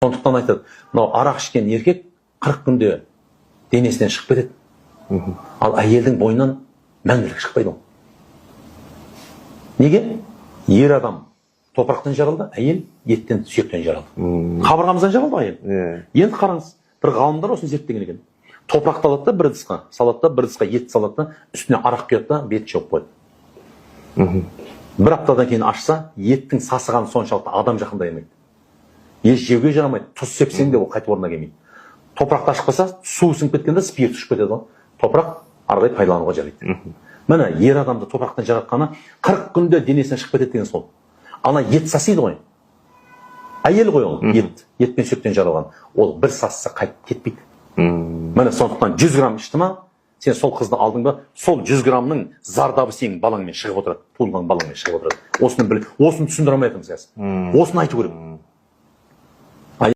Сондықтан айтады, мынау арақ ішкен еркек 40 күнде денесінен шығып кетеді. Ал әйелдің бойынан мәңгілік шықпайды ол. Неге? Ер адам топырақтан жаралды, әйел еттен, сүйектен жаралды. Қабырғамыздан жаралды әйел. Енді қараңыз, бір ғалымдар осыны зерттеген екен. Топырақты алады да бір ыдысқа, салады да бір ыдысқа ет салады да, үстіне арақ құяды да, бетін жауып қояды. Бір аптадан кейін ашса, еттің сасығаны соншалықты адам жақындай алмайды. Еш жеуге жарамайды, тұз сепсең де ол қайтып орнына келмейді. Топырақты ашып қалса, су сіңіп кеткенде спирт ұшып кетеді ғой. Топырақ ардай пайдалануға жарайды. Міне ер адамды топырақтан жаратқаны 40 күнде денесінен шығып кетеді деген сол. Ана ет сасиды ғой. Әйел ғой ол, ет пен сүйектен жаралған. Ол бір сасса қайтып кетпейді. Міне сондықтан 100 грамм ішті ма, сен сол қызды алдың ба, сол 100 граммның зардабы сенің балаңмен шығып отырады, туылған балаңмен шығып отырады. Осыны түсіндіре алмай жатырмыз қазір. Осыны айту керек.